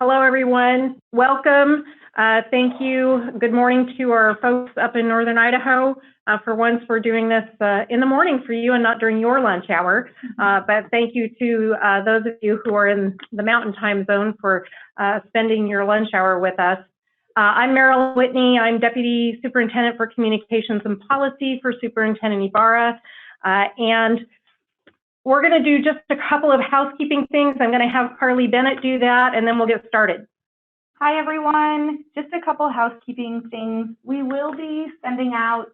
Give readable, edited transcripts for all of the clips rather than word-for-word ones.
Hello, everyone. Welcome. Thank you. Good morning to our folks up in Northern Idaho. For once, we're doing this in the morning for you and not during your lunch hour. But thank you to those of you who are in the Mountain Time Zone for spending your lunch hour with us. I'm Marilyn Whitney. I'm Deputy Superintendent for Communications and Policy for Superintendent Ibarra. And we're going to do just a couple of housekeeping things. I'm going to have Carly Bennett do that, and then we'll get started. Hi, everyone. Just a couple housekeeping things. We will be sending out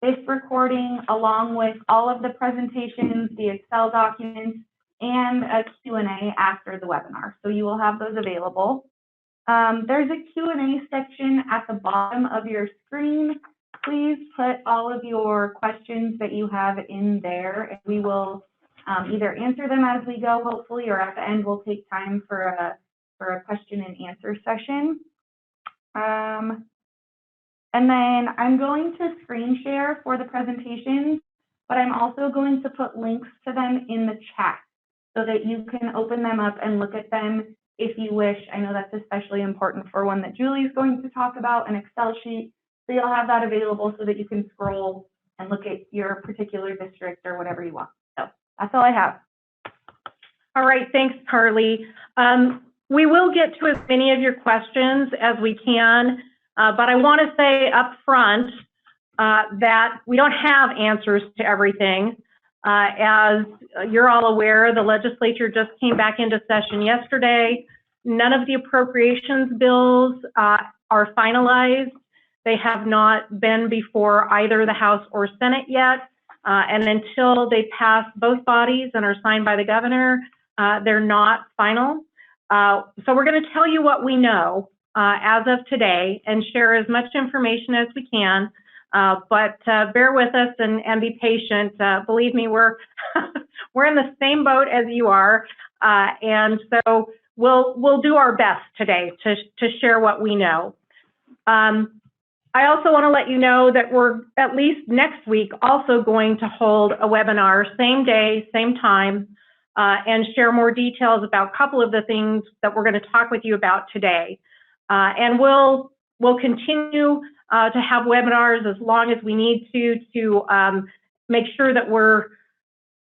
this recording along with all of the presentations, the Excel documents, and a Q&A after the webinar. So you will have those available. There's a Q&A section at the bottom of your screen. Please put all of your questions that you have in there, and we will either answer them as we go, hopefully, or at the end we'll take time for a question and answer session. And then I'm going to screen share for the presentations, but I'm also going to put links to them in the chat so that you can open them up and look at them if you wish. I know that's especially important for one that Julie's going to talk about, an Excel sheet. So you'll have that available so that you can scroll and look at your particular district or whatever you want. So that's all I have. All right, thanks, Carly. We will get to as many of your questions as we can, but I want to say up front that we don't have answers to everything. As you're all aware, the legislature just came back into session yesterday. None of the appropriations bills are finalized. They have not been before either the House or Senate yet. And until they pass both bodies and are signed by the governor, they're not final. So we're going to tell you what we know as of today and share as much information as we can. But bear with us and be patient. Believe me, we're we're in the same boat as you are, and so we'll do our best today to share what we know. I also want to let you know that we're at least next week also going to hold a webinar, same day, same time, and share more details about a couple of the things that we're going to talk with you about today. And we'll continue to have webinars as long as we need to make sure that we're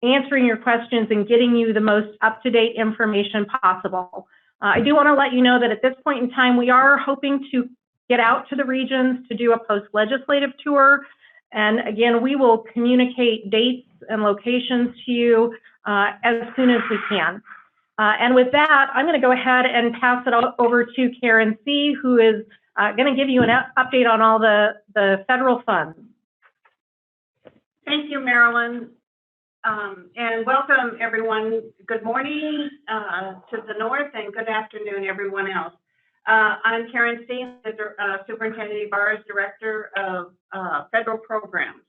answering your questions and getting you the most up-to-date information possible. I do want to let you know that at this point in time, we are hoping to get out to the regions to do a post-legislative tour. And again, we will communicate dates and locations to you as soon as we can. And with that, I'm going to go ahead and pass it over to Karen C., who is going to give you an update on all the federal funds. Thank you, Marilyn. And welcome, everyone. Good morning to the north and good afternoon, everyone else. I'm Karen C., Superintendent Ibarra's Director of Federal Programs.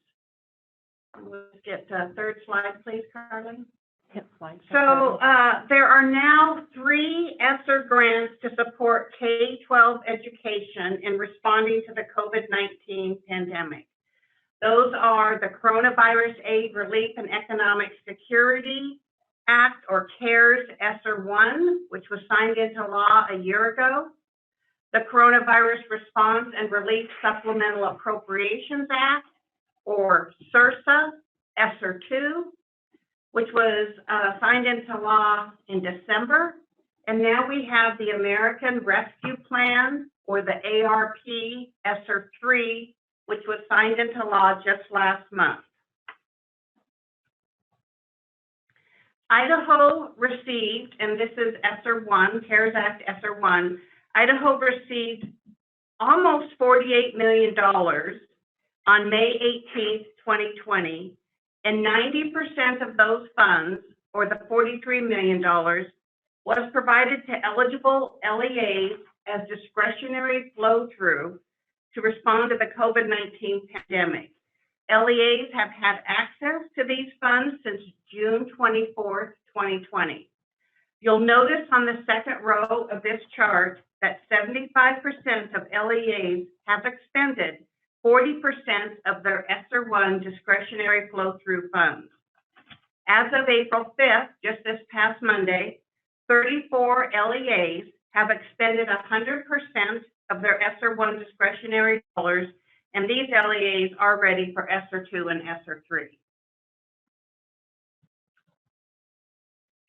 Let's get third slide, please, Carly. So there are now 3 ESSER grants to support K-12 education in responding to the COVID-19 pandemic. Those are the Coronavirus Aid, Relief, and Economic Security Act, or CARES ESSER 1, which was signed into law a year ago. The Coronavirus Response and Relief Supplemental Appropriations Act, or CRSA ESSER 2, which was signed into law in December. And now we have the American Rescue Plan, or the ARP ESSER 3, which was signed into law just last month. Idaho received, and this is ESSER 1, CARES Act ESSER 1, Idaho received almost $48 million on May 18th, 2020, and 90% of those funds, or the $43 million, was provided to eligible LEAs as discretionary flow-through to respond to the COVID-19 pandemic. LEAs have had access to these funds since June 24th, 2020. You'll notice on the second row of this chart that 75% of LEAs have expended 40% of their ESSER 1 discretionary flow-through funds. As of April 5th, just this past Monday, 34 LEAs have expended 100% of their ESSER 1 discretionary dollars, and these LEAs are ready for ESSER 2 and ESSER 3.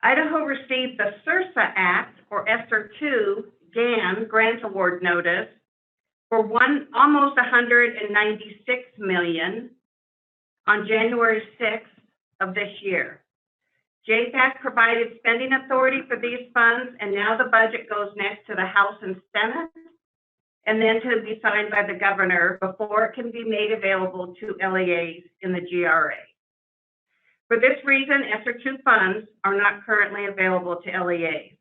Idaho received the SRSA Act, or ESSER 2 GAN grant award notice for almost $196 million on January 6th of this year. JFAC provided spending authority for these funds, and now the budget goes next to the House and Senate, and then to be signed by the governor before it can be made available to LEAs in the GRA. For this reason, ESSER 2 funds are not currently available to LEAs.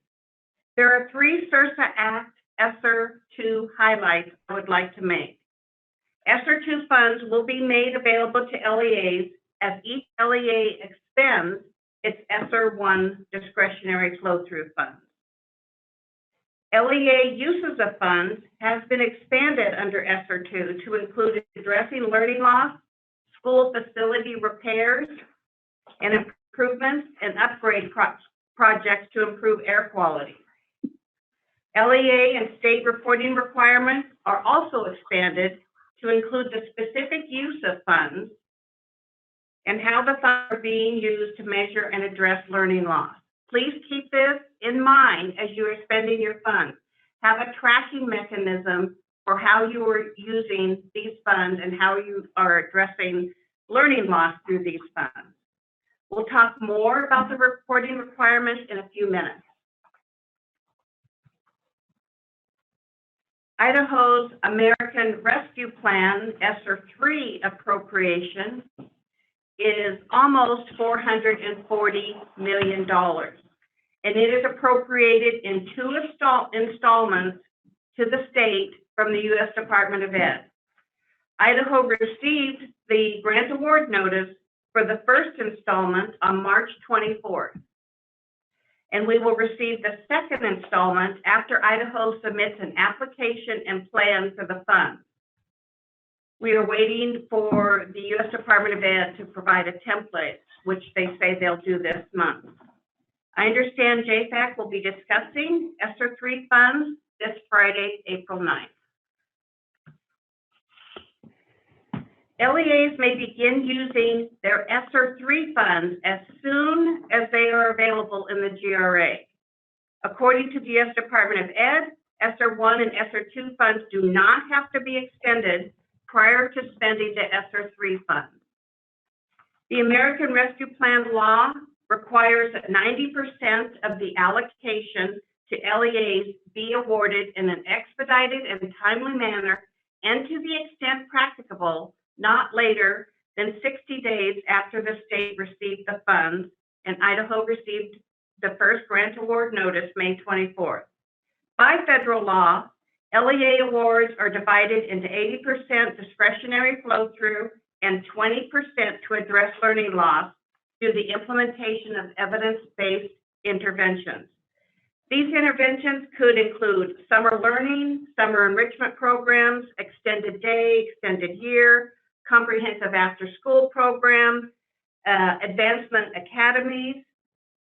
There are 3 SRSA Act ESSER 2 highlights I would like to make. ESSER 2 funds will be made available to LEAs as each LEA expends its ESSER 1 discretionary flow-through funds. LEA uses of funds has been expanded under ESSER 2 to include addressing learning loss, school facility repairs, and improvements and upgrade projects to improve air quality. LEA and state reporting requirements are also expanded to include the specific use of funds and how the funds are being used to measure and address learning loss. Please keep this in mind as you are spending your funds. Have a tracking mechanism for how you are using these funds and how you are addressing learning loss through these funds. We'll talk more about the reporting requirements in a few minutes. Idaho's American Rescue Plan ESSER 3 appropriation is almost $440 million, and it is appropriated in 2 installments to the state from the U.S. Department of Ed. Idaho received the grant award notice for the first installment on March 24th, and we will receive the second installment after Idaho submits an application and plan for the funds. We are waiting for the U.S. Department of Ed to provide a template, which they say they'll do this month. I understand JFAC will be discussing ESSER 3 funds this Friday, April 9th. LEAs may begin using their ESSER 3 funds as soon as they are available in the GRA. According to the U.S. Department of Ed, ESSER 1 and ESSER 2 funds do not have to be expended prior to spending the ESSER 3 funds. The American Rescue Plan law requires that 90% of the allocation to LEAs be awarded in an expedited and timely manner, and to the extent practicable, not later than 60 days after the state received the funds, and Idaho received the first grant award notice May 24th. By federal law, LEA awards are divided into 80% discretionary flow-through and 20% to address learning loss through the implementation of evidence-based interventions. These interventions could include summer learning, summer enrichment programs, extended day, extended year, comprehensive after-school programs, advancement academies.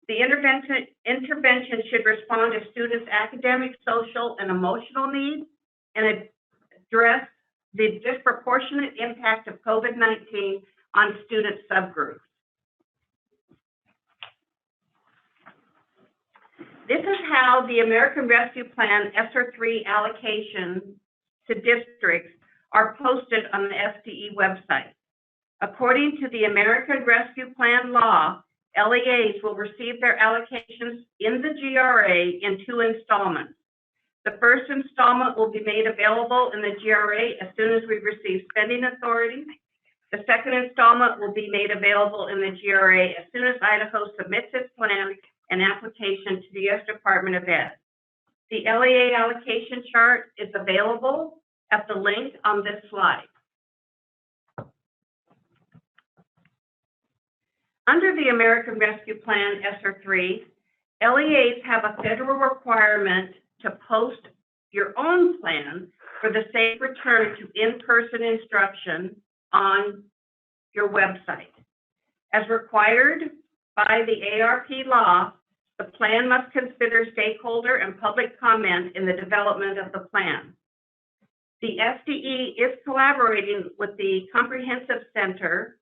The intervention should respond to students' academic, social, and emotional needs and address the disproportionate impact of COVID-19 on student subgroups. This is how the American Rescue Plan ESSER 3 allocations to districts are posted on the SDE website. According to the American Rescue Plan law, LEAs will receive their allocations in the GRA in 2 installments. The first installment will be made available in the GRA as soon as we receive spending authority. The second installment will be made available in the GRA as soon as Idaho submits its plan and application to the U.S. Department of Ed. The LEA allocation chart is available at the link on this slide. Under the American Rescue Plan ESSER 3, LEAs have a federal requirement to post your own plan for the safe return to in-person instruction on your website. As required by the ARP law, The plan must consider stakeholder and public comment in the development of the plan. The SDE is collaborating with the Comprehensive Center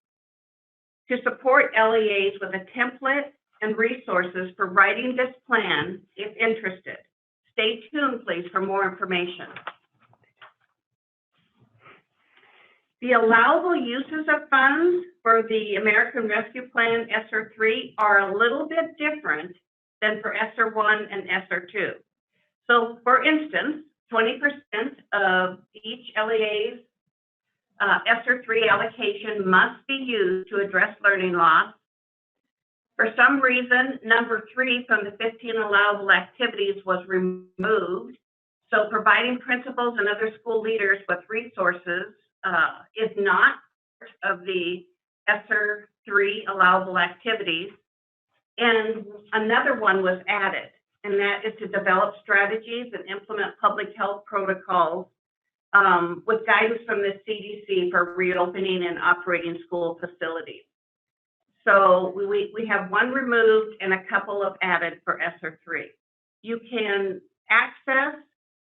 to support LEAs with a template and resources for writing this plan if interested. Stay tuned, please, for more information. The allowable uses of funds for the American Rescue Plan ESSER 3 are a little bit different than for ESSER 1 and ESSER 2. So, for instance, 20% of each LEA's ESSER 3 allocation must be used to address learning loss. For some reason, number 3 from the 15 allowable activities was removed. So providing principals and other school leaders with resources is not part of the ESSER 3 allowable activities. And another one was added, and that is to develop strategies and implement public health protocols with guidance from the CDC for reopening and operating school facilities. So we have one removed and a couple of added for ESSER 3. You can access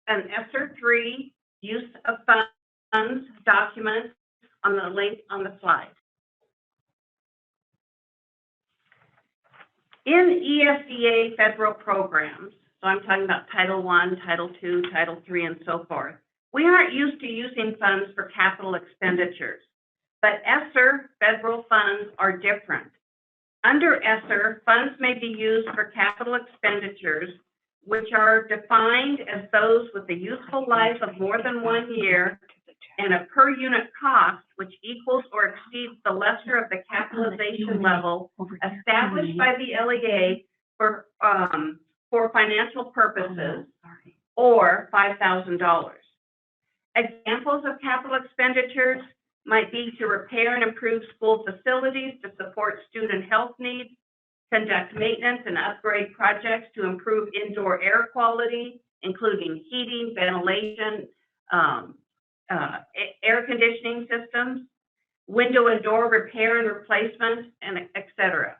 an ESSER 3 use of funds document on the link on the slide. In ESEA federal programs, so I'm talking about Title I, Title II, Title III, and so forth, we aren't used to using funds for capital expenditures, but ESSER federal funds are different. Under ESSER, funds may be used for capital expenditures, which are defined as those with a useful life of more than 1 year and a per unit cost which equals or exceeds the lesser of the capitalization level established by the LEA for financial purposes, or $5,000. Examples of capital expenditures might be to repair and improve school facilities to support student health needs, conduct maintenance and upgrade projects to improve indoor air quality, including heating, ventilation, air conditioning systems, window and door repair and replacement, and etc.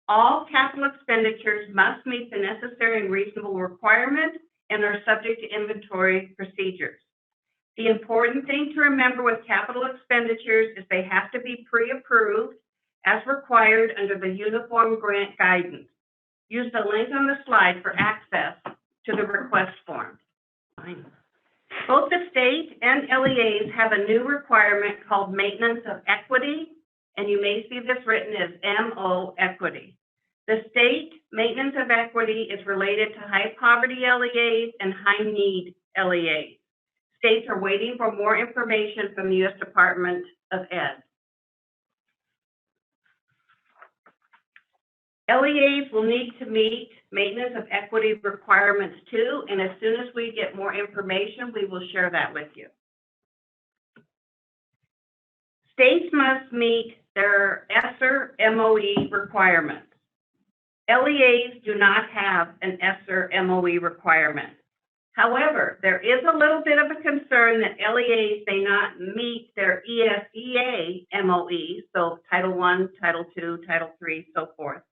All capital expenditures must meet the necessary and reasonable requirements and are subject to inventory procedures. The important thing to remember with capital expenditures is they have to be pre-approved as required under the Uniform Grant Guidance. Use the link on the slide for access to the request form. Both the state and LEAs have a new requirement called Maintenance of Equity, and you may see this written as MO Equity. The state Maintenance of Equity is related to high poverty LEAs and high need LEAs. States are waiting for more information from the U.S. Department of Ed. LEAs will need to meet maintenance of equity requirements too, and as soon as we get more information, we will share that with you. States must meet their ESSER MOE requirements. LEAs do not have an ESSER MOE requirement. However, there is a little bit of a concern that LEAs may not meet their ESEA MOE, so Title I, Title II, Title III, so forth.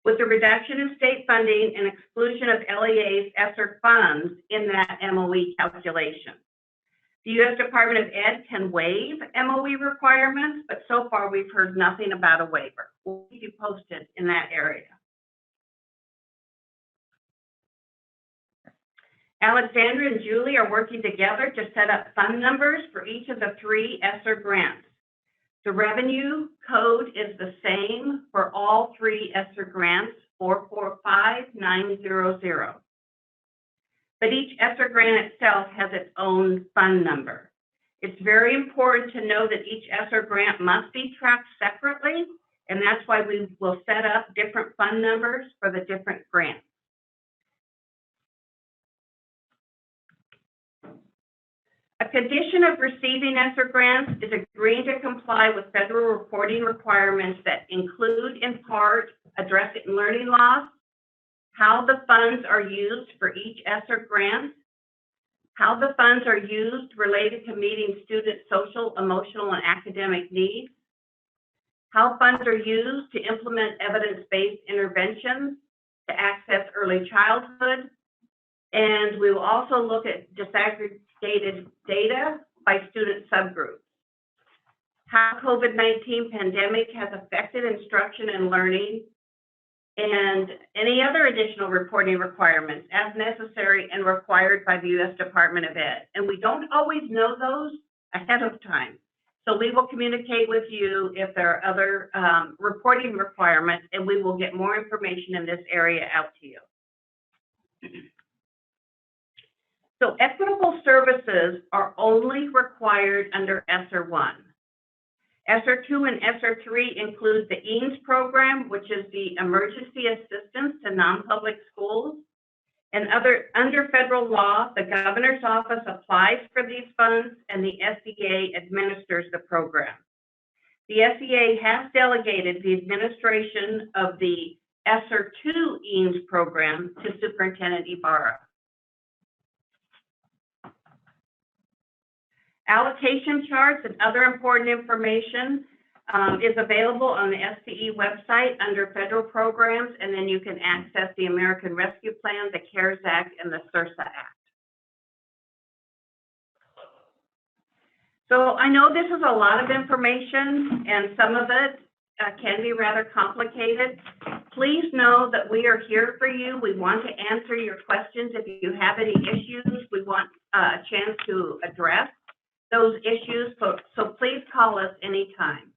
With the reduction in state funding and exclusion of LEA's ESSER funds in that MOE calculation. The U.S. Department of Ed can waive MOE requirements, but so far we've heard nothing about a waiver. We'll keep you posted in that area. Alexandra and Julie are working together to set up fund numbers for each of the 3 ESSER grants. The revenue code is the same for all 3 ESSER grants, 445900. But each ESSER grant itself has its own fund number. It's very important to know that each ESSER grant must be tracked separately, and that's why we will set up different fund numbers for the different grants. A condition of receiving ESSER grants is agreeing to comply with federal reporting requirements that include, in part, addressing learning loss, how the funds are used for each ESSER grant, how the funds are used related to meeting student social, emotional, and academic needs, how funds are used to implement evidence-based interventions, to access early childhood. And we will also look at disaggregated data by student subgroups. How COVID-19 pandemic has affected instruction and learning, and any other additional reporting requirements as necessary and required by the U.S. Department of Ed. And we don't always know those ahead of time. So we will communicate with you if there are other reporting requirements, and we will get more information in this area out to you. So equitable services are only required under ESSER 1. ESSER 2 and ESSER 3 include the EAMS program, which is the emergency assistance to non-public schools. And under federal law, the governor's office applies for these funds and the SEA administers the program. The SEA has delegated the administration of the ESSER 2 EAMS program to Superintendent Ibarra. Allocation charts and other important information is available on the SCE website under federal programs, and then you can access the American Rescue Plan, the CARES Act, and the SRSA Act. So I know this is a lot of information, and some of it can be rather complicated. Please know that we are here for you. We want to answer your questions. If you have any issues, we want a chance to address those issues, so please call us anytime.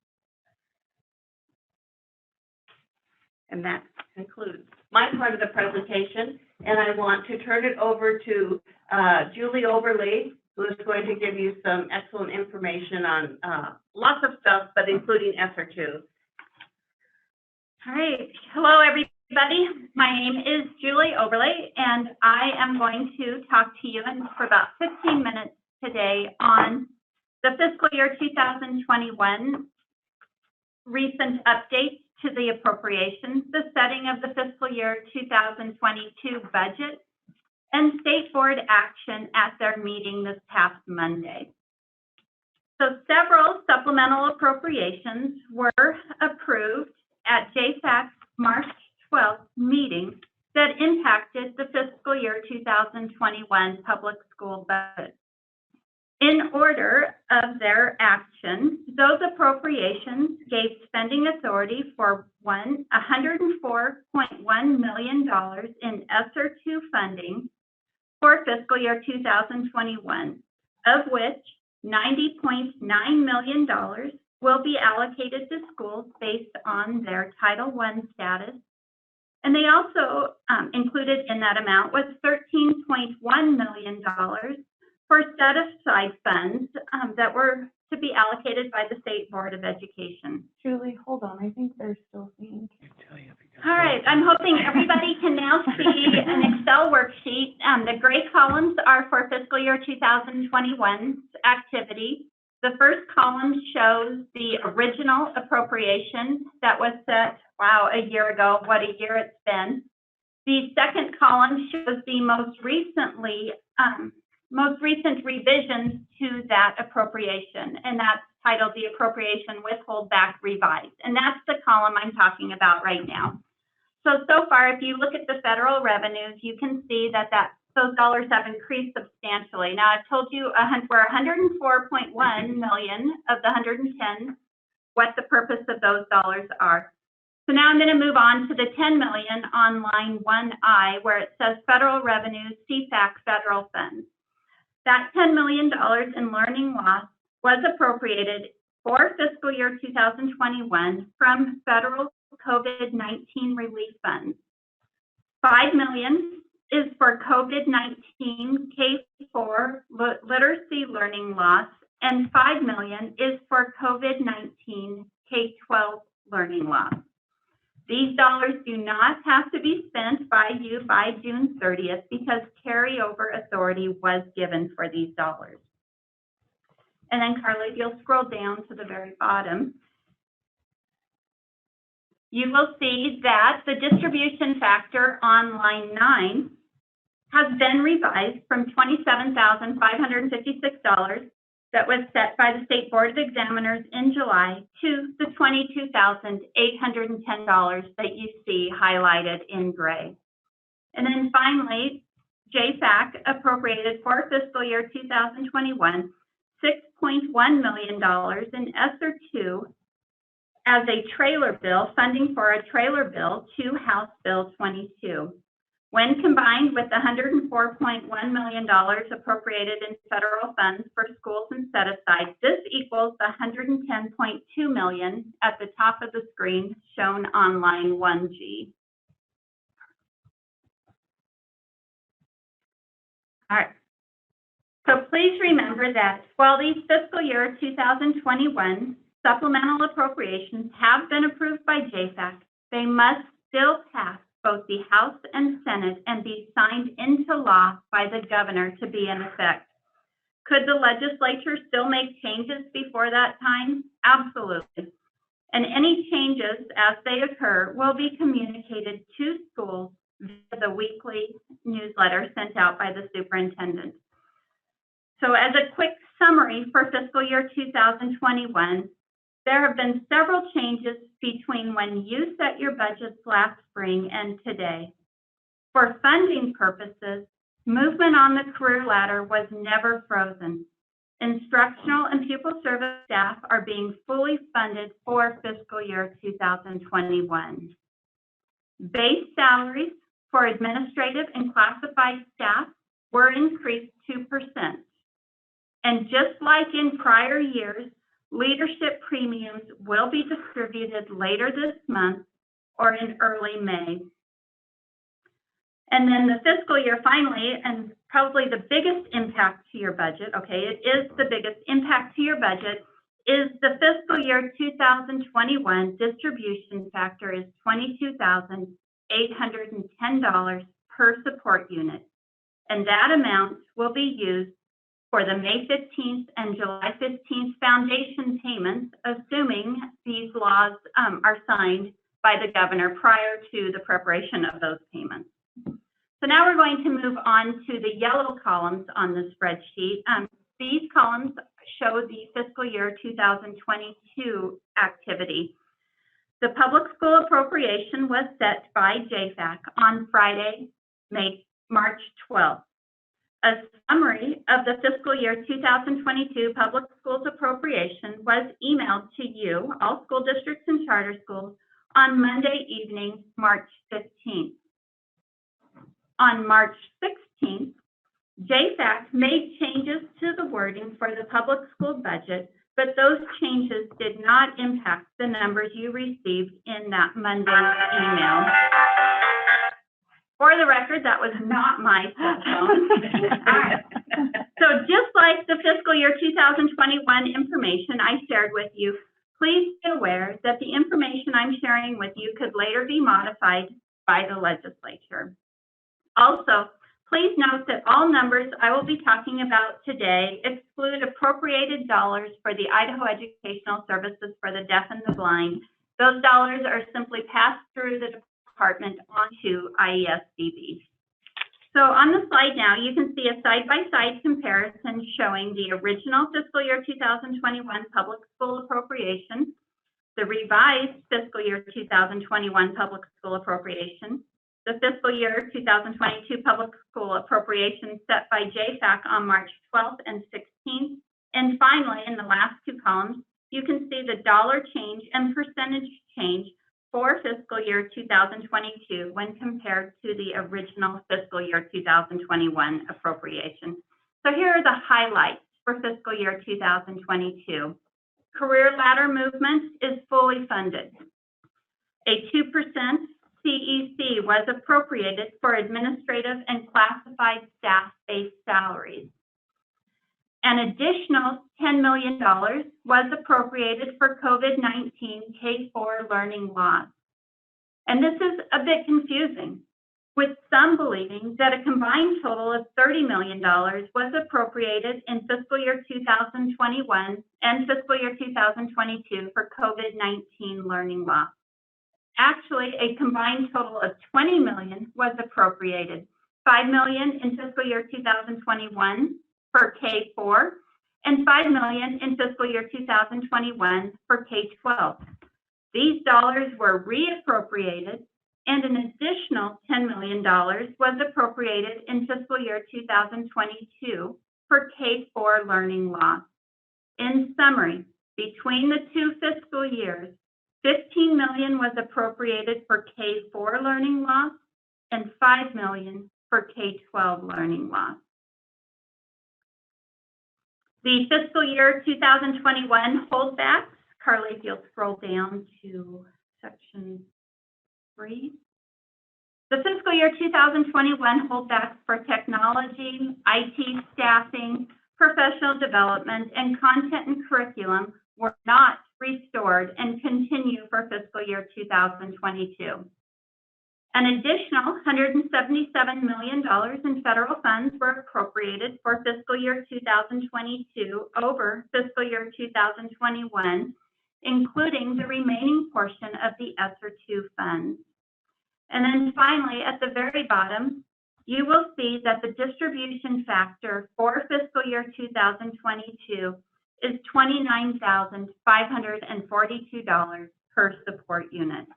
And that concludes my part of the presentation, and I want to turn it over to Julie Oberle, who is going to give you some excellent information on lots of stuff, but including ESSER 2. All right. Hello, everybody. My name is Julie Oberle, and I am going to talk to you for about 15 minutes today on the fiscal year 2021 recent updates to the appropriations, the setting of the fiscal year 2022 budget, and state board action at their meeting this past Monday. So several supplemental appropriations were approved at JSAC's March 12th meeting that impacted the fiscal year 2021 public school budget. In order of their action, those appropriations gave spending authority for $104.1 million in ESSER 2 funding for fiscal year 2021, of which $90.9 million will be allocated to schools based on their Title I status. And they also included in that amount was $13.1 million for set-aside funds that were to be allocated by the State Board of Education. Julie, hold on, I think they're still seeing. All right, I'm hoping everybody can now see an Excel worksheet. The gray columns are for fiscal year 2021 activity. The first column shows the original appropriation that was set, wow, a year ago, what a year it's been. The second column shows the most recent revisions to that appropriation, and that's titled the Appropriation Withhold Back Revised. And that's the column I'm talking about right now. So far, if you look at the federal revenues, you can see that those dollars have increased substantially. Now, I've told you we're 104.1 million of the 110, what the purpose of those dollars are. So now I'm going to move on to the 10 million on line 1I, where it says federal revenues, CFAC federal funds. That $10 million in learning loss was appropriated for fiscal year 2021 from federal COVID-19 relief funds. $5 million is for COVID-19 K-4 literacy learning loss, and $5 million is for COVID-19 K-12 learning loss. These dollars do not have to be spent by you by June 30th because carryover authority was given for these dollars. And then, Carla, if you'll scroll down to the very bottom, you will see that the distribution factor on line 9 has been revised from $27,556 that was set by the State Board of Examiners in July to the $22,810 that you see highlighted in gray. And then finally, JFAC appropriated for fiscal year 2021, $6.1 million in ESSER 2 as a trailer bill, funding for a trailer bill to House Bill 22. When combined with the $104.1 million appropriated in federal funds for schools and set-aside, this equals the $110.2 million at the top of the screen shown on line 1G. All right. So please remember that while these fiscal year 2021 supplemental appropriations have been approved by JFAC, they must still pass both the House and Senate and be signed into law by the governor to be in effect. Could the legislature still make changes before that time? Absolutely. And any changes as they occur will be communicated to schools via the weekly newsletter sent out by the superintendent. So as a quick summary for fiscal year 2021, there have been several changes between when you set your budgets last spring and today. For funding purposes, movement on the career ladder was never frozen. Instructional and pupil service staff are being fully funded for fiscal year 2021. Base salaries for administrative and classified staff were increased 2%. And just like in prior years, leadership premiums will be distributed later this month or in early May. And then the fiscal year finally, and probably the biggest impact to your budget, okay, it is the biggest impact to your budget, is the fiscal year 2021 distribution factor is $22,810 per support unit. And that amount will be used for the May 15th and July 15th foundation payments, assuming these laws are signed by the governor prior to the preparation of those payments. So now we're going to move on to the yellow columns on the spreadsheet. These columns show the fiscal year 2022 activity. The public school appropriation was set by JFAC on Friday, March 12th. A summary of the fiscal year 2022 public schools appropriation was emailed to you, all school districts and charter schools, on Monday evening, March 15th. On March 16th, JFAC made changes to the wording for the public school budget, but those changes did not impact the numbers you received in that Monday email. For the record, that was not my cell phone. All right. So just like the fiscal year 2021 information I shared with you, please be aware that the information I'm sharing with you could later be modified by the legislature. Also, please note that all numbers I will be talking about today exclude appropriated dollars for the Idaho Educational Services for the Deaf and the Blind. Those dollars are simply passed through the department onto IESDB. So on the slide now, you can see a side-by-side comparison showing the original fiscal year 2021 public school appropriation, the revised fiscal year 2021 public school appropriation, the fiscal year 2022 public school appropriation set by JFAC on March 12th and 16th. And finally, in the last two columns, you can see the dollar change and percentage change for fiscal year 2022 when compared to the original fiscal year 2021 appropriation. So here are the highlights for fiscal year 2022. Career ladder movement is fully funded. A 2% CEC was appropriated for administrative and classified staff-based salaries. An additional $10 million was appropriated for COVID-19 K-4 learning loss. And this is a bit confusing, with some believing that a combined total of $30 million was appropriated in fiscal year 2021 and fiscal year 2022 for COVID-19 learning loss. Actually, a combined total of $20 million was appropriated, $5 million in fiscal year 2021 for K-4 and $5 million in fiscal year 2021 for K-12. These dollars were reappropriated and an additional $10 million was appropriated in fiscal year 2022 for K-4 learning loss. In summary, between the two fiscal years, $15 million was appropriated for K-4 learning loss and $5 million for K-12 learning loss. The fiscal year 2021 holdbacks, Carly, if you'll scroll down to section 3. The fiscal year 2021 holdbacks for technology, IT staffing, professional development, and content and curriculum were not restored and continue for fiscal year 2022. An additional $177 million in federal funds were appropriated for fiscal year 2022 over fiscal year 2021, including the remaining portion of the ESSER II funds. And then finally, at the very bottom, you will see that the distribution factor for fiscal year 2022 is $29,542 per support unit.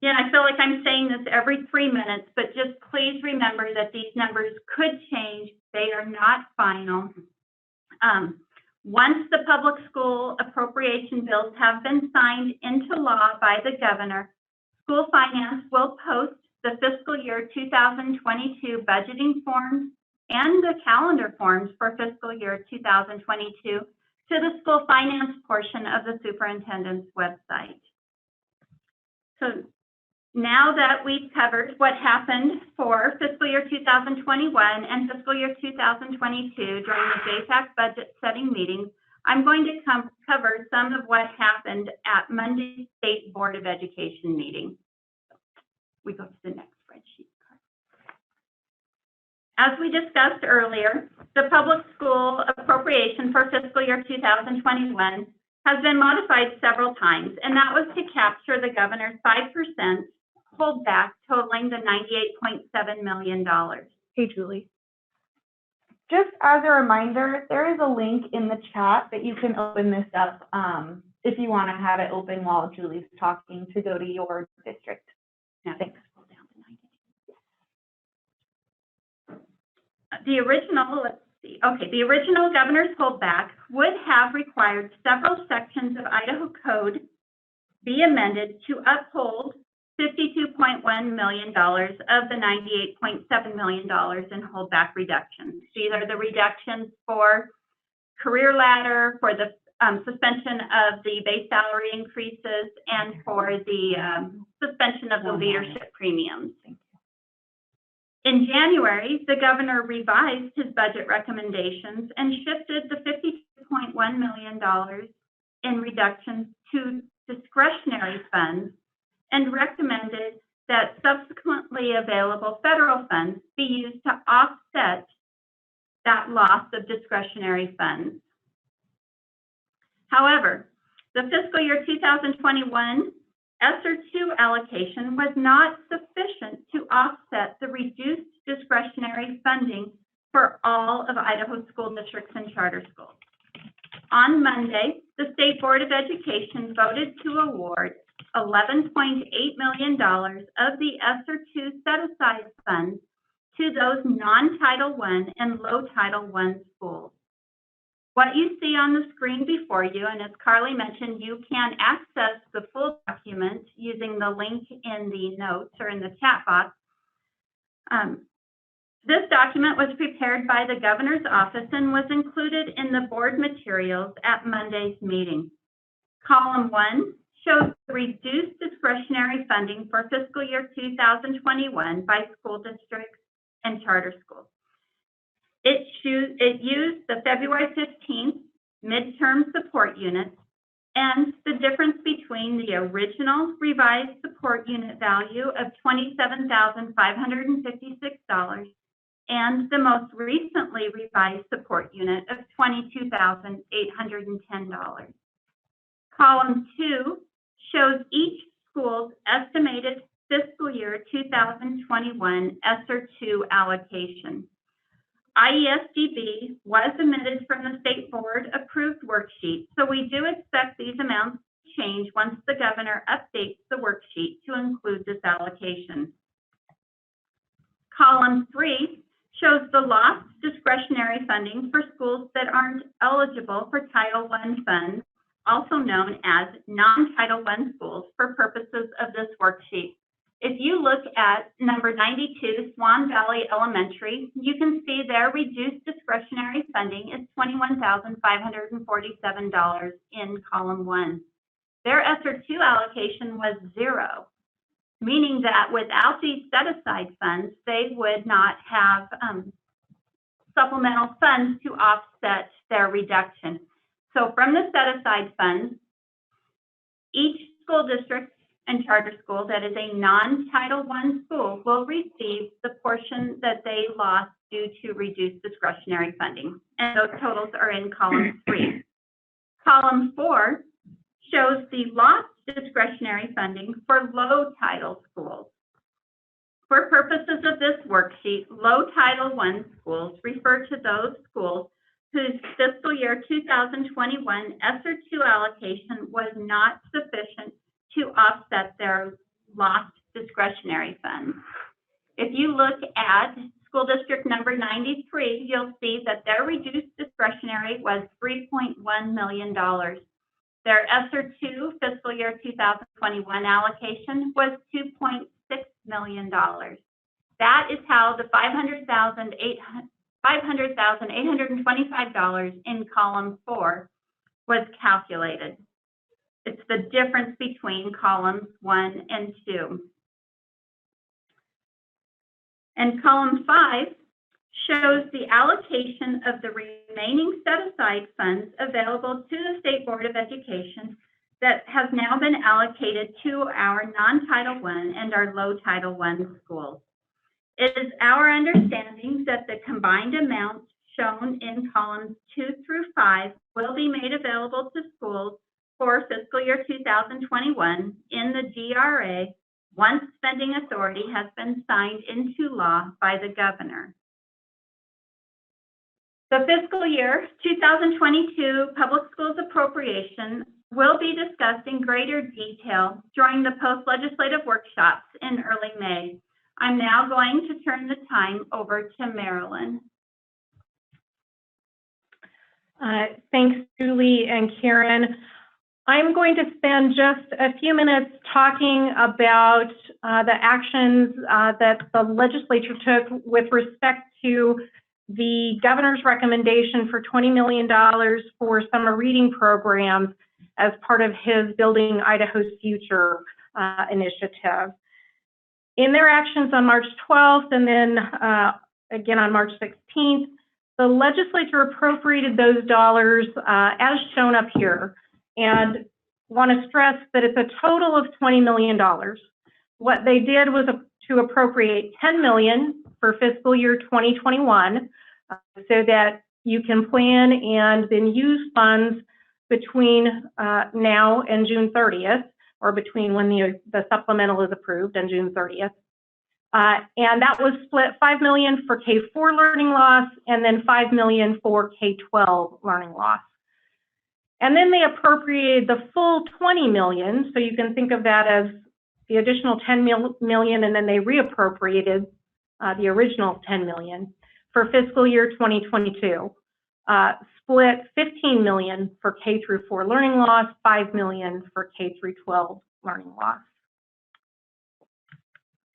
Yeah, I feel like I'm saying this every 3 minutes, but just please remember that these numbers could change. They are not final. Once the public school appropriation bills have been signed into law by the governor, School Finance will post the fiscal year 2022 budgeting forms and the calendar forms for fiscal year 2022 to the School Finance portion of the superintendent's website. So now that we've covered what happened for fiscal year 2021 and fiscal year 2022 during the JPAC budget setting meeting, I'm going to cover some of what happened at Monday's State Board of Education meeting. We go to the next spreadsheet. As we discussed earlier, the public school appropriation for fiscal year 2021 has been modified several times, and that was to capture the governor's 5% holdback totaling the $98.7 million. Hey, Julie. Just as a reminder, there is a link in the chat that you can open this up if you want to have it open while Julie's talking to go to your district. Now, thanks. The original, let's see, okay, the original governor's holdback would have required several sections of Idaho Code be amended to uphold $52.1 million of the $98.7 million in holdback reductions. These are the reductions for career ladder, for the suspension of the base salary increases, and for the suspension of the leadership premiums. In January, the governor revised his budget recommendations and shifted the $52.1 million in reductions to discretionary funds and recommended that subsequently available federal funds be used to offset that loss of discretionary funds. However, the fiscal year 2021 ESSER II allocation was not sufficient to offset the reduced discretionary funding for all of Idaho school districts and charter schools. On Monday, the State Board of Education voted to award $11.8 million of the ESSER II set-aside funds to those non-Title I and low Title I schools. What you see on the screen before you, and as Carly mentioned, you can access the full document using the link in the notes or in the chat box. This document was prepared by the governor's office and was included in the board materials at Monday's meeting. Column 1 shows the reduced discretionary funding for fiscal year 2021 by school districts and charter schools. It used the February 15th midterm support units and the difference between the original revised support unit value of $27,556 and the most recently revised support unit of $22,810. Column 2 shows each school's estimated fiscal year 2021 ESSER II allocation. IESDB was omitted from the State Board approved worksheet, so we do expect these amounts to change once the governor updates the worksheet to include this allocation. Column 3 shows the lost discretionary funding for schools that aren't eligible for Title I funds, also known as non-Title I schools for purposes of this worksheet. If you look at number 92, Swan Valley Elementary, you can see their reduced discretionary funding is $21,547 in column 1. Their ESSER II allocation was 0, meaning that without these set-aside funds, they would not have supplemental funds to offset their reduction. So from the set-aside funds, each school district and charter school that is a non-Title I school will receive the portion that they lost due to reduced discretionary funding. And those totals are in column 3. Column 4 shows the lost discretionary funding for low title schools. For purposes of this worksheet, low Title I schools refer to those schools whose fiscal year 2021 ESSER II allocation was not sufficient to offset their lost discretionary funds. If you look at school district number 93, you'll see that their reduced discretionary was $3.1 million. Their ESSER II fiscal year 2021 allocation was $2.6 million. That is how the $500,825 in column 4 was calculated. It's the difference between columns 1 and 2. And column 5 shows the allocation of the remaining set-aside funds available to the State Board of Education that has now been allocated to our non-Title I and our low Title I schools. It is our understanding that the combined amount shown in columns 2 through 5 will be made available to schools for fiscal year 2021 in the DRA once spending authority has been signed into law by the governor. The fiscal year 2022 public schools appropriation will be discussed in greater detail during the post-legislative workshops in early May. I'm now going to turn the time over to Marilyn. Thanks, Julie and Karen. I'm going to spend just a few minutes talking about the actions that the legislature took with respect to the governor's recommendation for $20 million for summer reading programs as part of his Building Idaho's Future initiative. In their actions on March 12th and then again on March 16th, the legislature appropriated those dollars as shown up here, and want to stress that it's a total of $20 million. What they did was to appropriate $10 million for fiscal year 2021 so that you can plan and then use funds between now and June 30th, or between when the supplemental is approved and June 30th. And that was split $5 million for K-4 learning loss and then $5 million for K-12 learning loss. And then they appropriated the full $20 million, so you can think of that as the additional $10 million, and then they reappropriated the original $10 million for fiscal year 2022. Split $15 million for K through 4 learning loss, $5 million for K through 12 learning loss.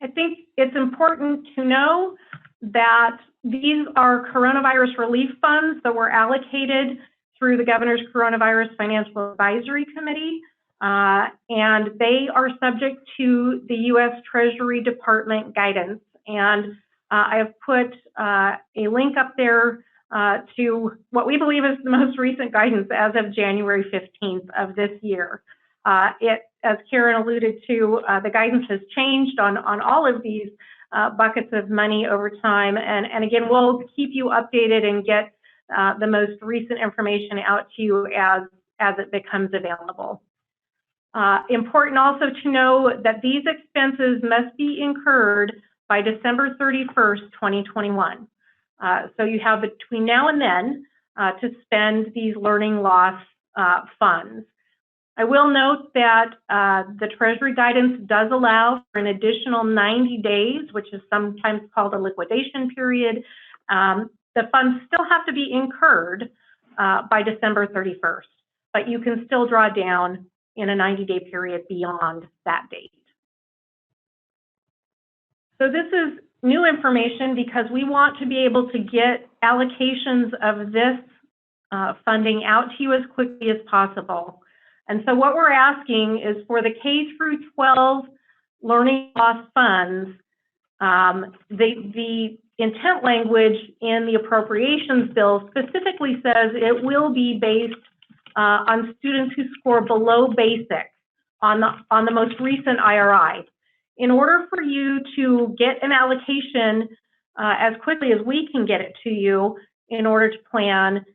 I think it's important to know that these are coronavirus relief funds that were allocated through the governor's Coronavirus Financial Advisory Committee, and they are subject to the U.S. Treasury Department guidance. And I have put a link up there to what we believe is the most recent guidance as of January 15th of this year. As Karen alluded to, the guidance has changed on all of these buckets of money over time. And again, we'll keep you updated and get the most recent information out to you as it becomes available. Important also to know that these expenses must be incurred by December 31st, 2021. So you have between now and then to spend these learning loss funds. I will note that the Treasury guidance does allow for an additional 90 days, which is sometimes called a liquidation period. The funds still have to be incurred by December 31st, but you can still draw down in a 90-day period beyond that date. So this is new information because we want to be able to get allocations of this funding out to you as quickly as possible. And so what we're asking is for the K through 12 learning loss funds, the intent language in the appropriations bill specifically says it will be based on students who score below basic on the most recent IRI. In order for you to get an allocation as quickly as we can get it to you in order to plan,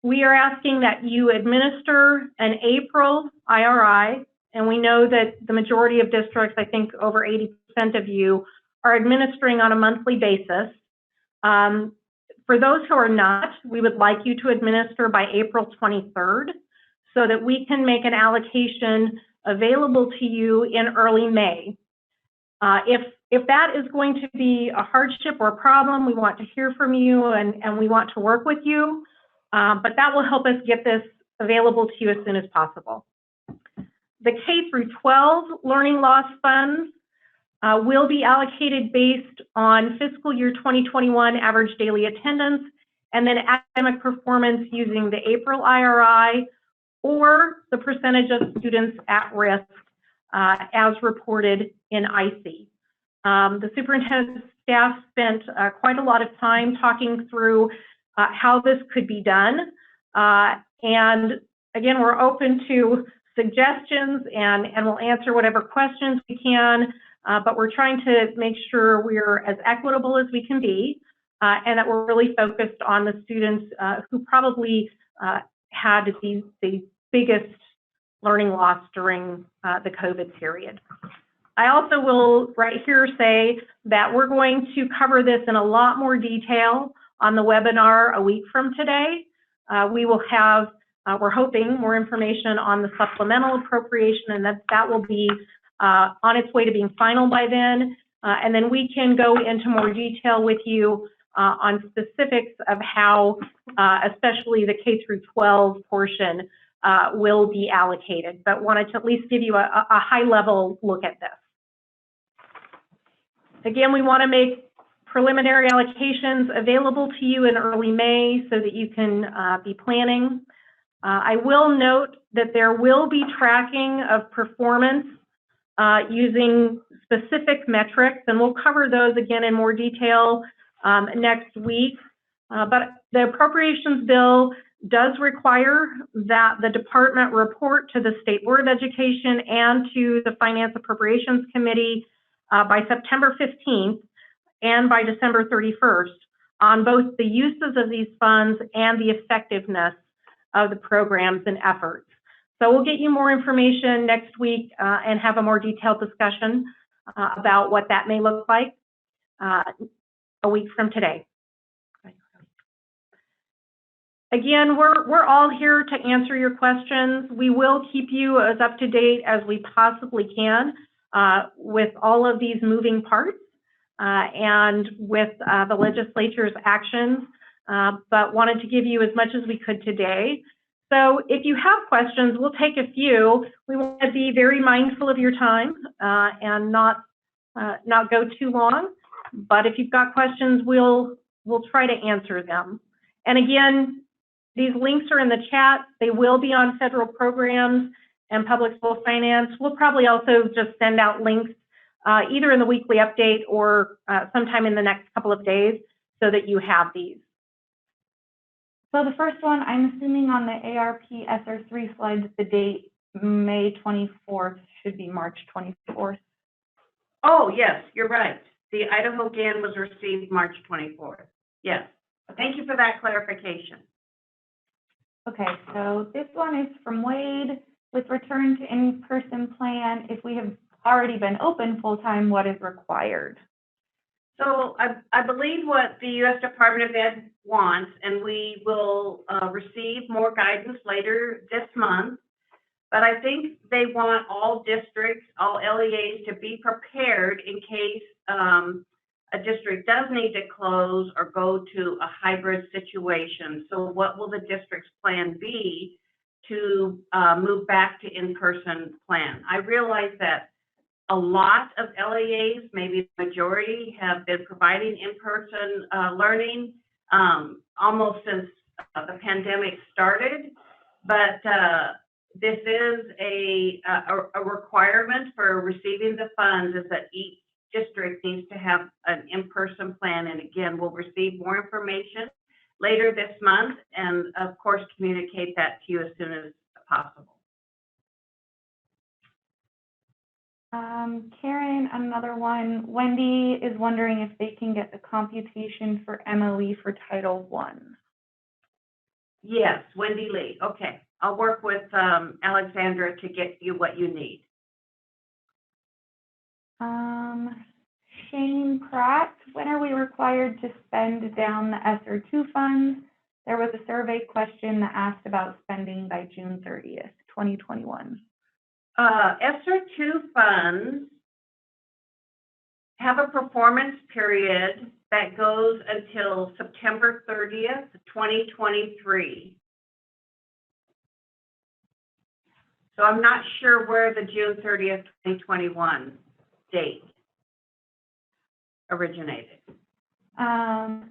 we are asking that you administer an April IRI, and we know that the majority of districts, I think over 80% of you, are administering on a monthly basis. For those who are not, we would like you to administer by April 23rd so that we can make an allocation available to you in early May. If that is going to be a hardship or a problem, we want to hear from you and we want to work with you. But that will help us get this available to you as soon as possible. The K through 12 learning loss funds will be allocated based on fiscal year 2021 average daily attendance and then academic performance using the April IRI or the percentage of students at risk as reported in IC. The superintendent's staff spent quite a lot of time talking through how this could be done. And again, we're open to suggestions and we'll answer whatever questions we can, but we're trying to make sure we're as equitable as we can be and that we're really focused on the students who probably had the biggest learning loss during the COVID period. I also will right here say that we're going to cover this in a lot more detail on the webinar a week from today. We will have, we're hoping, more information on the supplemental appropriation, and that will be on its way to being final by then. And then we can go into more detail with you on specifics of how, especially the K through 12 portion, will be allocated, but wanted to at least give you a high-level look at this. Again, we want to make preliminary allocations available to you in early May so that you can be planning. I will note that there will be tracking of performance using specific metrics, and we'll cover those again in more detail next week. But the appropriations bill does require that the department report to the State Board of Education and to the Finance Appropriations Committee by September 15th and by December 31st on both the uses of these funds and the effectiveness of the programs and efforts. So we'll get you more information next week and have a more detailed discussion about what that may look like a week from today. Again, we're all here to answer your questions. We will keep you as up to date as we possibly can with all of these moving parts and with the legislature's actions, but wanted to give you as much as we could today. So if you have questions, we'll take a few. We want to be very mindful of your time and not go too long. But if you've got questions, we'll try to answer them. And again, these links are in the chat. They will be on federal programs and public school finance. We'll probably also just send out links either in the weekly update or sometime in the next couple of days so that you have these. So the first one, I'm assuming on the ARP ESSER 3 slides, the date May 24th should be March 24th. Oh, yes, you're right. The Idaho GAN was received March 24th. Yes. Thank you for that clarification. Okay, so this one is from Wade. With return to in-person plan, if we have already been open full-time, what is required? So I believe what the U.S. Department of Ed wants, and we will receive more guidance later this month, But I think they want all districts, all LEAs to be prepared in case a district does need to close or go to a hybrid situation. So what will the district's plan be to move back to in-person plan? I realize that a lot of LEAs, maybe the majority, have been providing in-person learning almost since the pandemic started. But this is a requirement for receiving the funds, is that each district needs to have an in-person plan. And again, we'll receive more information later this month and of course communicate that to you as soon as possible. Karen, another one. Wendy is wondering if they can get the computation for MOE for Title I. Yes, Wendy Lee. Okay, I'll work with Alexandra to get you what you need. Shane Pratt, when are we required to spend down the ESSER II funds? There was a survey question that asked about spending by June 30th, 2021. ESSER II funds have a performance period that goes until September 30th, 2023. So I'm not sure where the June 30th, 2021 date originated. And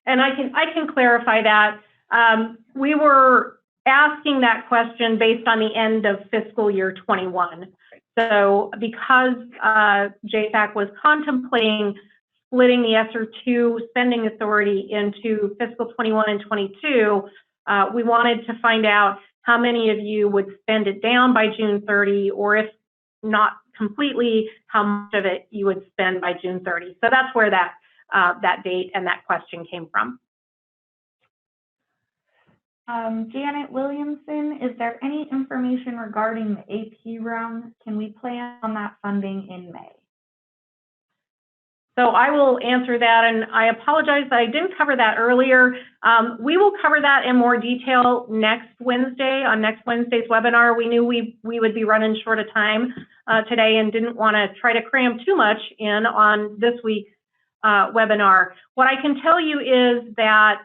I can clarify that. We were asking that question based on the end of fiscal year 21. So because JSAC was contemplating splitting the ESSER II spending authority into fiscal 21 and 22, we wanted to find out how many of you would spend it down by June 30, or if not completely, how much of it you would spend by June 30. So that's where that date and that question came from. Janet Williamson, is there any information regarding the AP round? Can we plan on that funding in May? So I will answer that, and I apologize that I didn't cover that earlier. We will cover that in more detail next Wednesday, on next Wednesday's webinar. We knew we would be running short of time today and didn't want to try to cram too much in on this week's webinar. What I can tell you is that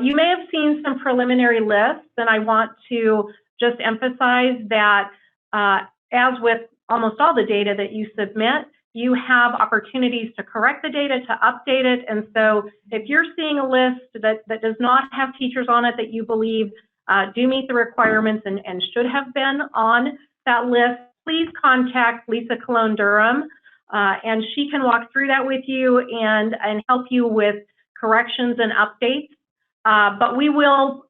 you may have seen some preliminary lists, and I want to just emphasize that as with almost all the data that you submit, you have opportunities to correct the data, to update it. And so if you're seeing a list that does not have teachers on it that you believe do meet the requirements and should have been on that list, please contact Lisa Colon Durham, and she can walk through that with you and help you with corrections and updates. But we will,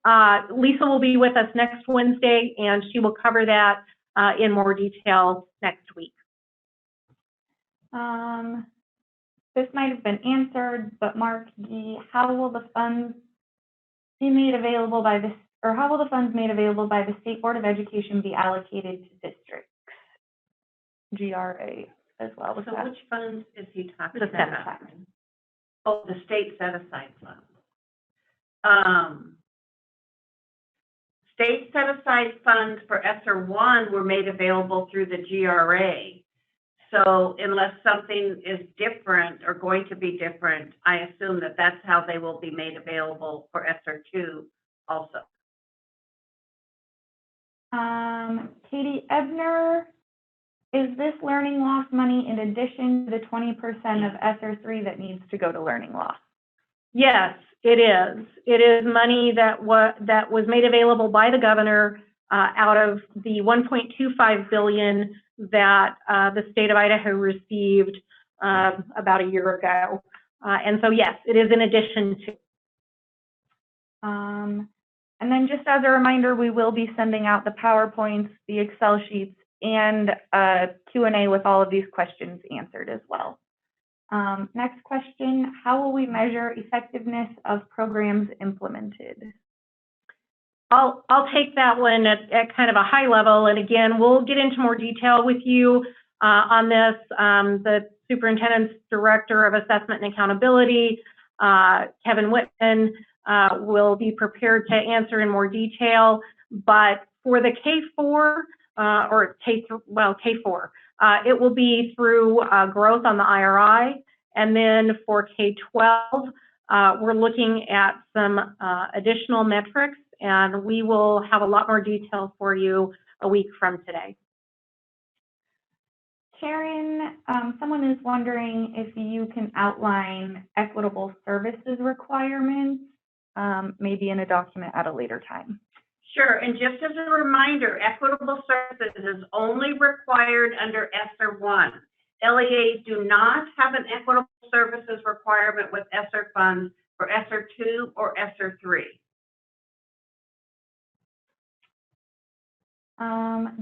Lisa will be with us next Wednesday, and she will cover that in more detail next week. This might have been answered, but Mark G., how will the funds be made available by this, or how will the funds made available by the State Board of Education be allocated to districts? GRA as well. So which funds is he talking The about? set-aside. Oh, the state set-aside fund. State set-aside funds for ESSER I were made available through the GRA. So unless something is different or going to be different, I assume that that's how they will be made available for ESSER II also. Katie Ebner, is this learning loss money in addition to the 20% of ESSER III that needs to go to learning loss? Yes, it is. It is money that was made available by the governor out of the $1.25 billion that the state of Idaho received about a year ago. And so, yes, it is in addition to. And then just as a reminder, we will be sending out the PowerPoints, the Excel sheets, and Q&A with all of these questions answered as well. Next question, how will we measure effectiveness of programs implemented? I'll take that one at kind of a high level, and again, we'll get into more detail with you on this. The Superintendent's Director of Assessment and Accountability, Kevin Whitman, will be prepared to answer in more detail. But For the K4, or K4, it will be through growth on the IRI. And then for K12, we're looking at some additional metrics, and we will have a lot more detail for you a week from today. Sharon, someone is wondering if you can outline equitable services requirements, maybe in a document at a later time. Sure, and just as a reminder, equitable services is only required under ESSER 1. LEAs do not have an equitable services requirement with ESSER funds for ESSER 2 or ESSER 3.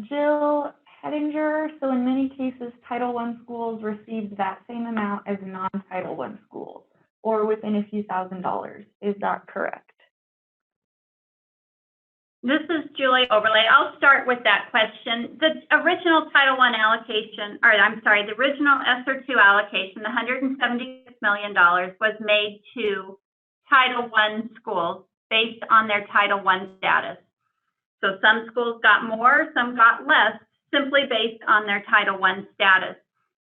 Jill Hedinger, so in many cases, Title I schools received that same amount as non-Title I schools, or within a few $1,000s. Is that correct? This is Julie Overlay. I'll start with that question. The original Title I allocation, or I'm sorry, the original ESSER 2 allocation, the $176 million, was made to Title I schools based on their Title I status. So some schools got more, some got less, simply based on their Title I status.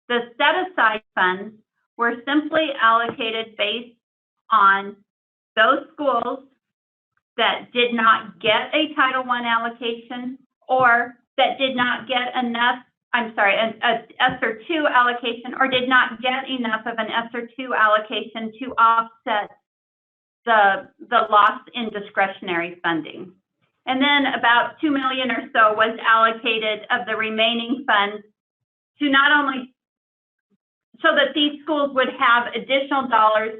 The set-aside funds were simply allocated based on those schools that did not get a Title I allocation or that did not get enough, an ESSER 2 allocation, or did not get enough of an ESSER 2 allocation to offset the loss in discretionary funding. And then about $2 million or so was allocated of the remaining funds to not only, so that these schools would have additional dollars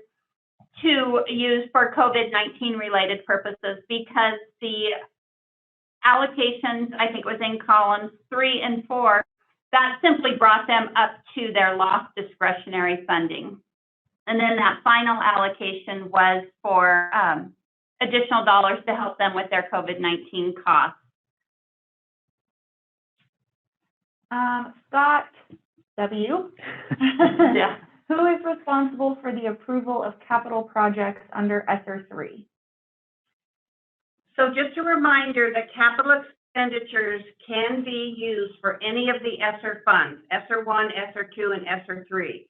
to use for COVID-19 related purposes, because the allocations, I think it was in columns 3 and 4, that simply brought them up to their lost discretionary funding. And then that final allocation was for additional dollars to help them with their COVID-19 costs. Scott W. Yeah. Who is responsible for the approval of capital projects under ESSER 3? So just a reminder that capital expenditures can be used for any of the ESSER funds, ESSER 1, ESSER 2, and ESSER 3.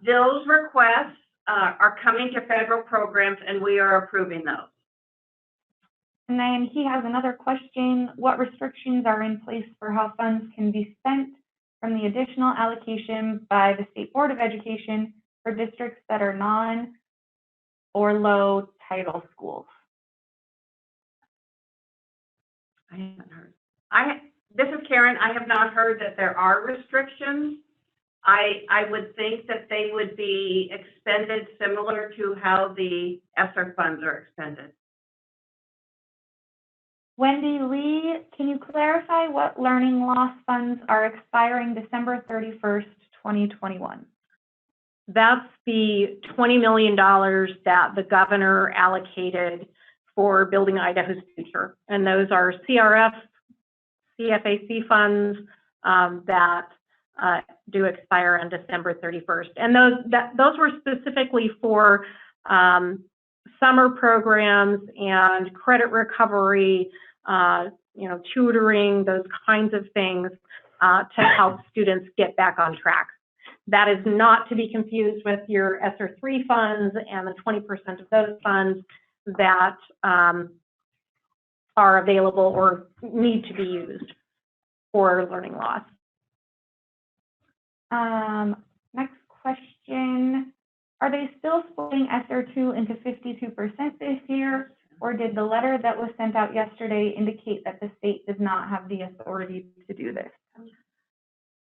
Those requests are coming to federal programs, and we are approving those. And then he has another question. What restrictions are in place for how funds can be spent from the additional allocation by the State Board of Education for districts that are non or low title schools? I haven't heard. This is Karen. I have not heard that there are restrictions. I would think that they would be expended similar to how the ESSER funds are expended. Wendy Lee, can you clarify what learning loss funds are expiring December 31st, 2021? That's the $20 million that the governor allocated for Building Idaho's Future. And those are CRF, CFAC funds that do expire on December 31st. And those were specifically for summer programs and credit recovery, tutoring, those kinds of things to help students get back on track. That is not to be confused with your ESSER 3 funds and the 20% of those funds that are available or need to be used for learning loss. Next question. Are they still splitting ESSER 2 into 52% this year, or did the letter that was sent out yesterday indicate that the state does not have the authority to do this?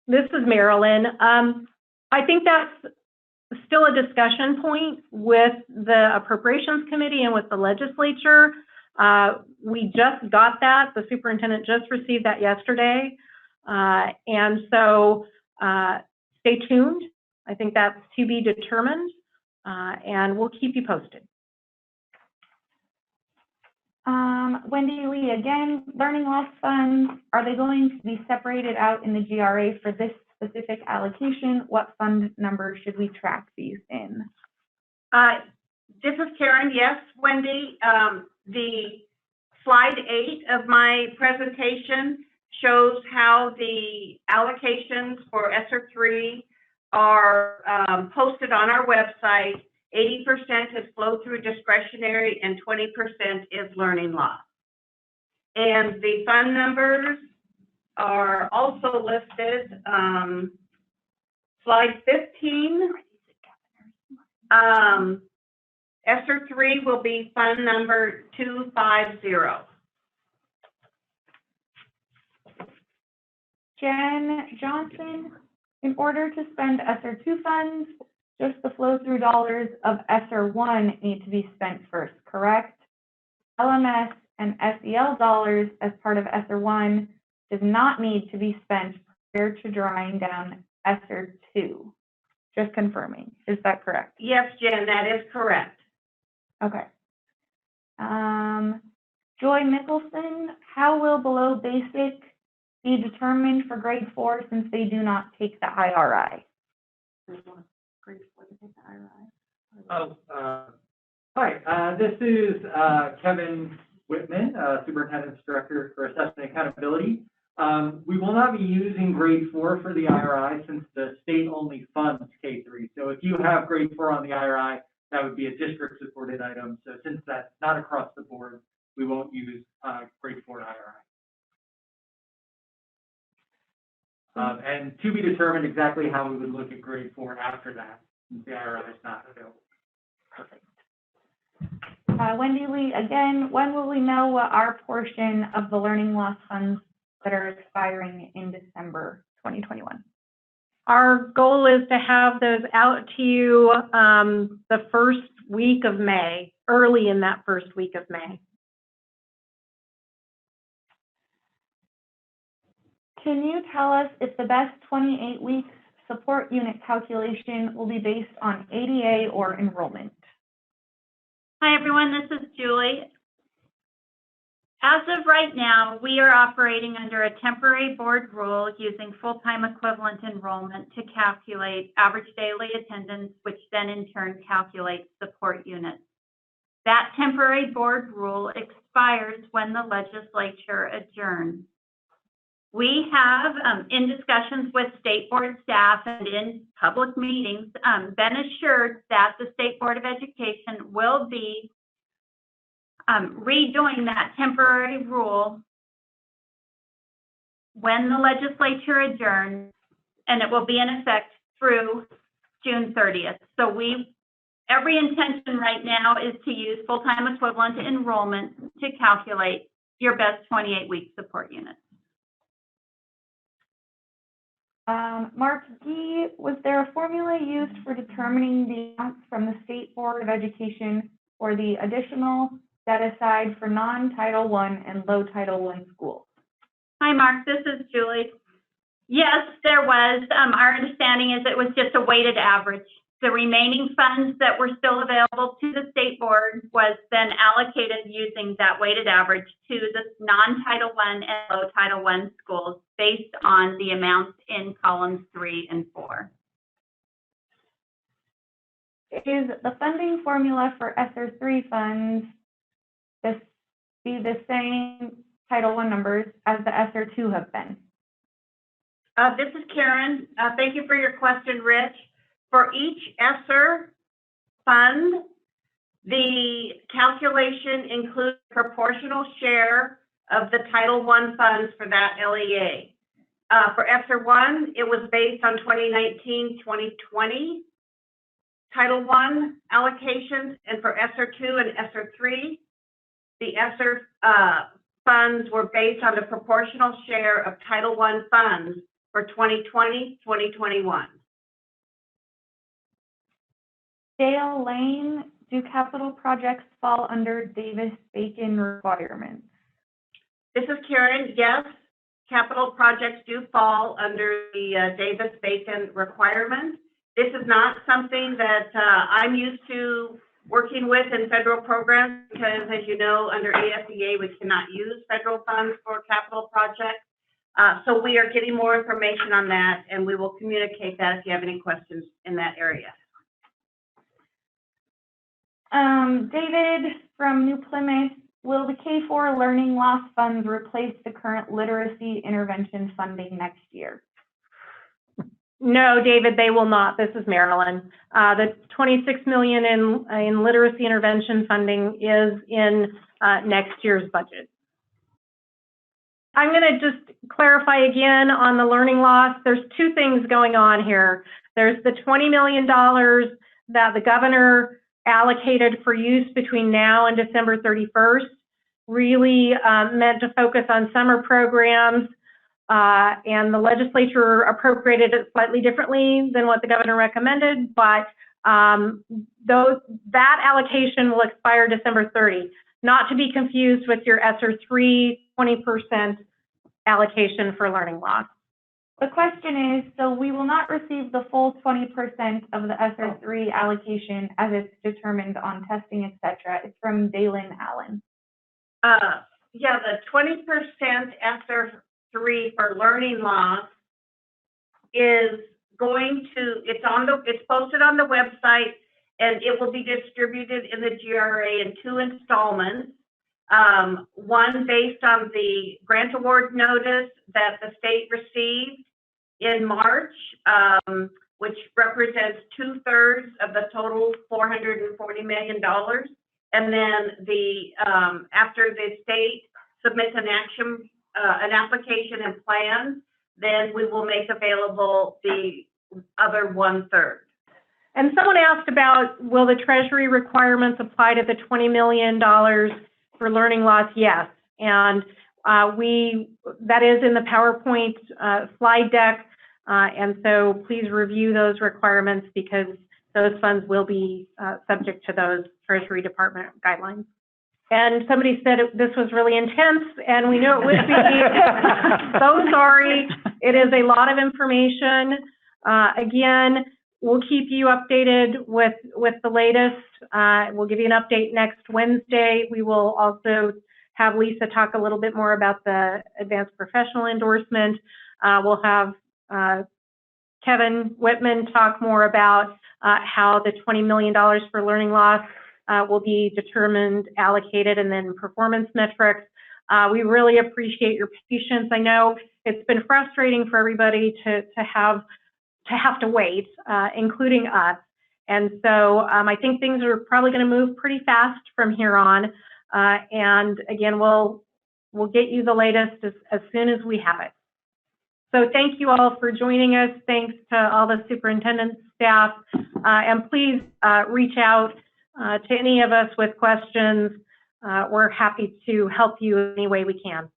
This is Marilyn. I think that's still a discussion point with the Appropriations Committee and with the legislature. We just got that. The superintendent just received that yesterday. And so stay tuned. I think that's to be determined, and we'll keep you posted. Wendy Lee, again, learning loss funds, are they going to be separated out in the GRA for this specific allocation? What fund number should we track these in? This is Karen. Yes, Wendy. The Slide 8 of my presentation shows how the allocations for ESSER 3 are posted on our website. 80% is flow-through discretionary and 20% is learning loss. And the fund numbers are also listed. Slide 15. ESSER 3 will be fund number 250. Jen Johnson, in order to spend ESSER 2 funds, just the flow-through dollars of ESSER 1 need to be spent first, correct? LMS and SEL dollars as part of ESSER 1 does not need to be spent prior to drawing down ESSER 2. Just confirming, is that correct? Yes, Jen, that is correct. Okay. Joy Nicholson, how will below basic be determined for grade 4 since they do not take the IRI? Hi, this is Kevin Whitman, Superintendent's Director for Assessment and Accountability. We will not be using grade 4 for the IRI since the state only funds K-3. So if you have grade 4 on the IRI, that would be a district supported item. So since that's not across the board, we won't use grade 4 IRI. And to be determined exactly how we would look at grade 4 after that, since the IRI is not available. Perfect. Wendy Lee, again, when will we know what our portion of the learning loss funds that are expiring in December 2021? Our goal is to have those out to you the first week of May, early in that first week of May. Can you tell us if the best 28 weeks support unit calculation will be based on ADA or enrollment? Hi, everyone. This is Julie. As of right now, we are operating under a temporary board rule using full-time equivalent enrollment to calculate average daily attendance, which then in turn calculates support units. That temporary board rule expires when the legislature adjourns. We have, in discussions with state board staff and in public meetings, been assured that the State Board of Education will be redoing that temporary rule when the legislature adjourns, and it will be in effect through June 30th. So every intention right now is to use full-time equivalent enrollment to calculate your best 28-week support units. Mark Gee, was there a formula used for determining the amounts from the State Board of Education for the additional set aside for non-Title I and low Title I schools? Hi, Mark. This is Julie. Yes, there was. Our understanding is it was just a weighted average. The remaining funds that were still available to the state board was then allocated using that weighted average to the non-Title I and low Title I schools based on the amounts in columns 3 and 4. Is the funding formula for ESSER 3 funds be the same Title I numbers as the ESSER 2 have been? This is Karen. Thank you for your question, Rich. For each ESSER fund, the calculation includes proportional share of the Title I funds for that LEA. For ESSER 1, it was based on 2019-2020 Title I allocations, and for ESSER 2 and ESSER 3, the ESSER funds were based on the proportional share of Title I funds for 2020-2021. Dale Lane, do capital projects fall under Davis-Bacon requirements? This is Karen. Yes, capital projects do fall under the Davis-Bacon requirement. This is not something that I'm used to working with in federal programs because, as you know, under ASEA, we cannot use federal funds for capital projects. So we are getting more information on that, and we will communicate that if you have any questions in that area. David from New Plymouth, will the K-4 learning loss funds replace the current literacy intervention funding next year? No, David, they will not. This is Marilyn. The $26 million in literacy intervention funding is in next year's budget. I'm going to just clarify again on the learning loss. There's two things going on here. There's the $20 million that the governor allocated for use between now and December 31st, really meant to focus on summer programs, and the legislature appropriated it slightly differently than what the governor recommended, but that allocation will expire December 30, not to be confused with your ESSER 3 20% allocation for learning loss. The question is, so we will not receive the full 20% of the ESSER 3 allocation as it's determined on testing, et cetera. It's from Dalen Allen. Yeah, the 20% ESSER 3 for learning loss is going to, it's posted on the website, and it will be distributed in the GRA in 2 installments. One based on the grant award notice that the state received in March, which represents 2/3 of the total $440 million. And then after the state submits an application and plan, then we will make available the other 1/3. And someone asked about, will the Treasury requirements apply to the $20 million for learning loss? Yes. And that is in the PowerPoint slide deck. And so please review those requirements because those funds will be subject to those Treasury Department guidelines. And somebody said this was really intense, and we knew it would be. So sorry. It is a lot of information. Again, we'll keep you updated with the latest. We'll give you an update next Wednesday. We will also have Lisa talk a little bit more about the advanced professional endorsement. We'll have Kevin Whitman talk more about how the $20 million for learning loss will be determined, allocated, and then performance metrics. We really appreciate your patience. I know it's been frustrating for everybody to have to wait, including us. And so I think things are probably going to move pretty fast from here on. And again, we'll get you the latest as soon as we have it. So thank you all for joining us. Thanks to all the superintendent staff. And please reach out to any of us with questions. We're happy to help you any way we can.